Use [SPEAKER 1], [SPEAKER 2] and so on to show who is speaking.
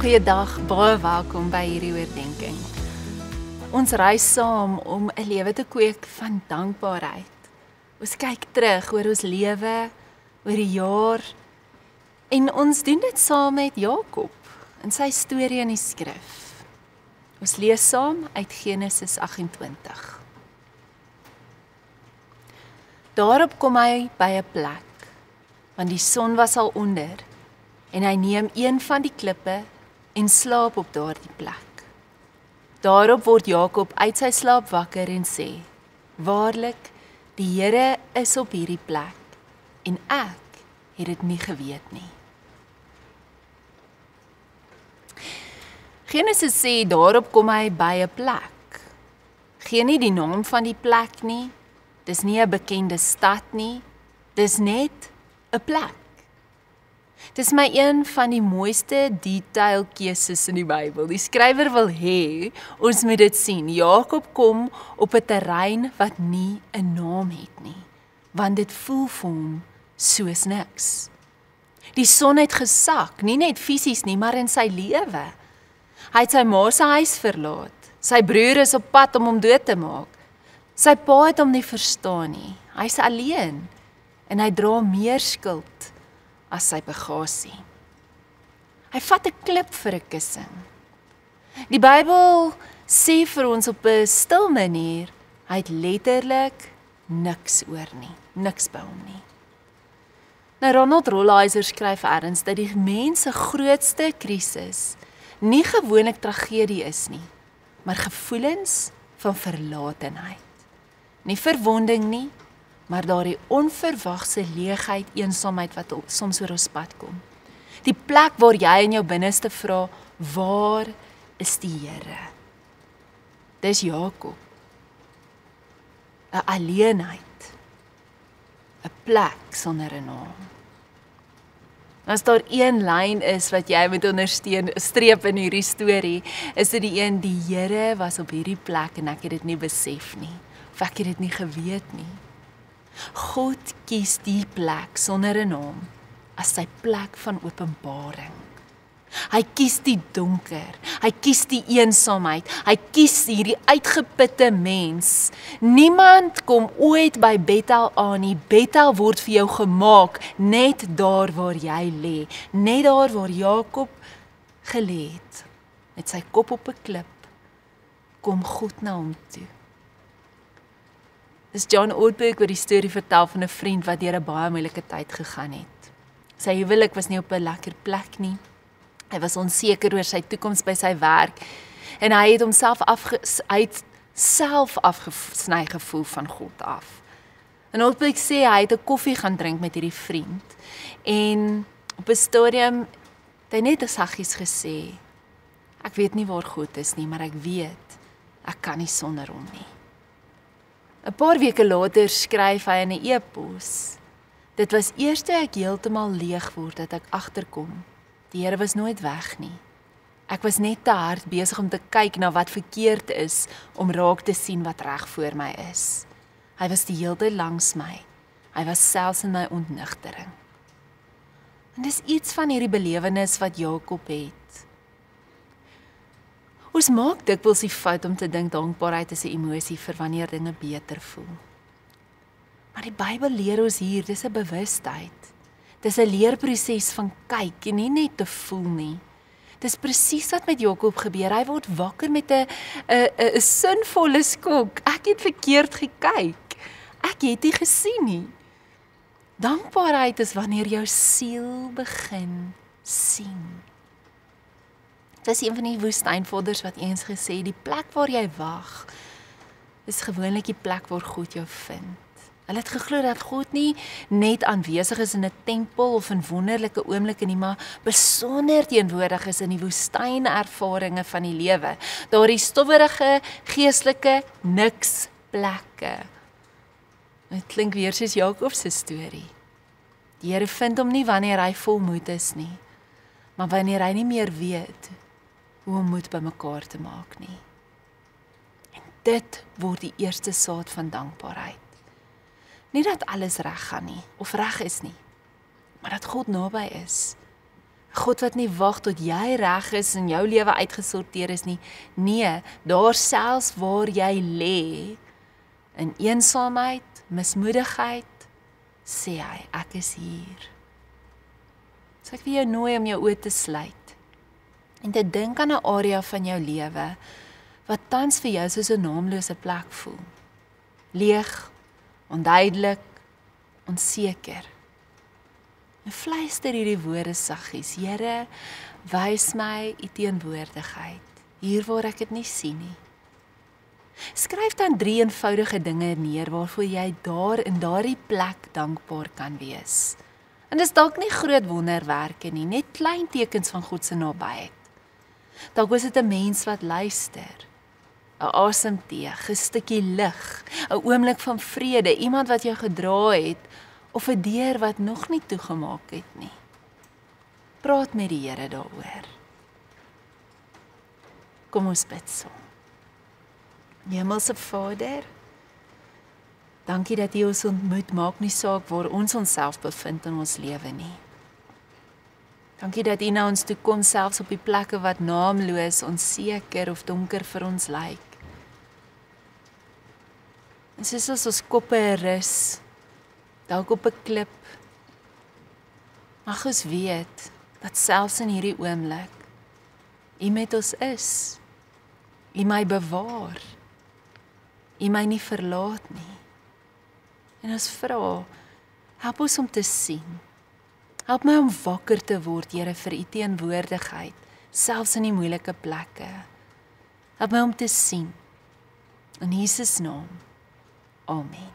[SPEAKER 1] Goeiedag, baie welkom by hierdie oordeenking. Ons reis saam om 'n lewe te kweek van dankbaarheid. Ons kyk terug oor ons lewe, oor die jaar, en ons doen dit saam met Jakob in sy storie in die skrif. Ons lees saam uit Genesis 28. Daarop kom hy by 'n plek, want die son was al onder, en hy neem een van die klippe en slaap op daardie plek. Daarop word Jakob uit sy slaap wakker en sê, waarlik, die Here is op hierdie plek, en ek het dit nie geweet nie. Genesis sê, daarop kom hy by 'n plek. Gee nie die naam van die plek nie, dis nie 'n bekende stad nie, dis net 'n plek. Dis my een van die mooiste detailkeuses in die Bybel. Die skrywer wil hê, ons moet dit sien. Jakob kom op 'n terrein wat nie 'n naam het nie, want dit voel vir hom soos niks. Die son het gesak, nie net fisies nie, maar in sy lewe. Hy het sy ma se huis verlaat. Sy broer is op pad om hom dood te maak. Sy pa het hom nie verstaan nie. Hy's alleen en hy dra meer skuld as sy bagasie. Hy vat 'n klip vir 'n kussing. Die Bybel sê vir ons op 'n stil manier, hy het letterlik niks oor nie, niks by hom nie. Nou Ronald Rolheiser skryf ergens dat die mens se grootste krisis nie gewoonlik tragedie is nie, maar gevoelens van verlatenheid. Nie verwonding nie, maar daardie onverwagse leegheid, eensaamheid wat soms oor ons pad kom. Die plek waar jy in jou binneste vra, waar is die Here? Dis Jakob. 'n alleenheid, 'n plek sonder 'n naam. As daar een lyn is wat jy moet onderstreep in hierdie storie, is dit die een, die Here was op hierdie plek en ek het dit nie besef nie, of ek het dit nie geweet nie. God kies die plek sonder 'n naam as sy plek van openbaring. Hy kies die donker, hy kies die eensaamheid, hy kies hierdie uitgeputte mens. Niemand kom ooit by Bethel aan nie. Bethel word vir jou gemaak net daar waar jy lê, net daar waar Jakob gelê het, met sy kop op 'n klip, kom God na hom toe. Dis John Ortberg wat die storie vertel van 'n vriend wat deur 'n baie moeilike tyd gegaan het. Sy huwelik was nie op 'n lekker plek nie. Hy was onseker oor sy toekoms by sy werk en hy het homself afgesny gevoel van God af. En Ortberg sê hy het 'n koffie gaan drink met hierdie vriend en op 'n stadium het hy net saggies gesê, ek weet nie waar God is nie, maar ek weet, ek kan nie sonder hom nie. 'n paar weke later skryf hy in 'n e-pos, dit was eers toe ek heeltemal leeg word dat ek agterkom, die Here was nooit weg nie. Ek was net te hard besig om te kyk na wat verkeerd is, om raak te sien wat reg voor my is. Hy was die hele tyd langs my, hy was selfs in my ontnigtering. En dis iets van hierdie belewenis wat Jakob het. Ons maak dikwels die fout om te dink dankbaarheid is 'n emosie vir wanneer dinge beter voel. Maar die Bybel leer ons hier, dis 'n bewustheid. Dis 'n leerproses van kyk en nie net te voel nie. Dis presies wat met Jakob gebeur. Hy word wakker met 'n sinvolle skok. Ek het verkeerd gekyk. Ek het nie gesien nie. Dankbaarheid is wanneer jou siel begin sien. Dis een van die woestynvadders wat eens gesê, die plek waar jy wag, is gewoonlik die plek waar God jou vind. Hulle het geglo dat God nie net aanwesig is in 'n tempel of in wonderlike oomblikke nie, maar besonder teenwoordig is in die woestynervarings van die lewe. Daardie stowwerige, geestelike niks plekke. Dit klink weer soos Jakob se storie. Die Here vind hom nie wanneer hy volmoed is nie, maar wanneer hy nie meer weet hoe om moed bymekaar te maak nie. En dit word die eerste saad van dankbaarheid. Nie dat alles reg gaan nie, of reg is nie, maar dat God naby is. God wat nie wag tot jy reg is en jou lewe uitgesorteer is nie. Nee, daar selfs waar jy lê, in eensaamheid, mismoedigheid, sê hy, ek is hier. So ek wil jou nooi om jou oë te sluit en te dink aan 'n area van jou lewe wat tans vir jou soos 'n naamlose plek voel. Leeg, onduidelik, onseker. En fluister hierdie woorde saggies: Here, wys my u teenwoordigheid, hier waar ek dit nie sien nie. Skryf dan 3 eenvoudige dinge neer waarvoor jy daar in daardie plek dankbaar kan wees. En dis dalk nie groot wonderwerke nie, net klein tekens van God se nabyheid. Dalk was dit 'n mens wat luister, 'n asemteug, 'n stukkie lig, 'n oomblik van vrede, iemand wat jou gedra het, of 'n deur wat nog nie toegemaak het nie. Praat met die Here daaroor. Kom ons bid saam. Hemelse Vader, dankie dat U ons ontmoet, maak nie saak waar ons onsself bevind in ons lewe nie. Dankie dat U na ons toe kom, selfs op die plekke wat naamloos, onseker of donker vir ons lyk. En soos ons koppe rus, dalk op 'n klip, mag ons weet dat selfs in hierdie oomblik U met ons is. U my bewaar. U my nie verlaat nie. En ons vra, help ons om te sien. Help my om wakker te word, Here, vir U teenwoordigheid, selfs in die moeilike plekke. Help my om te sien. In Jesus naam. Amen.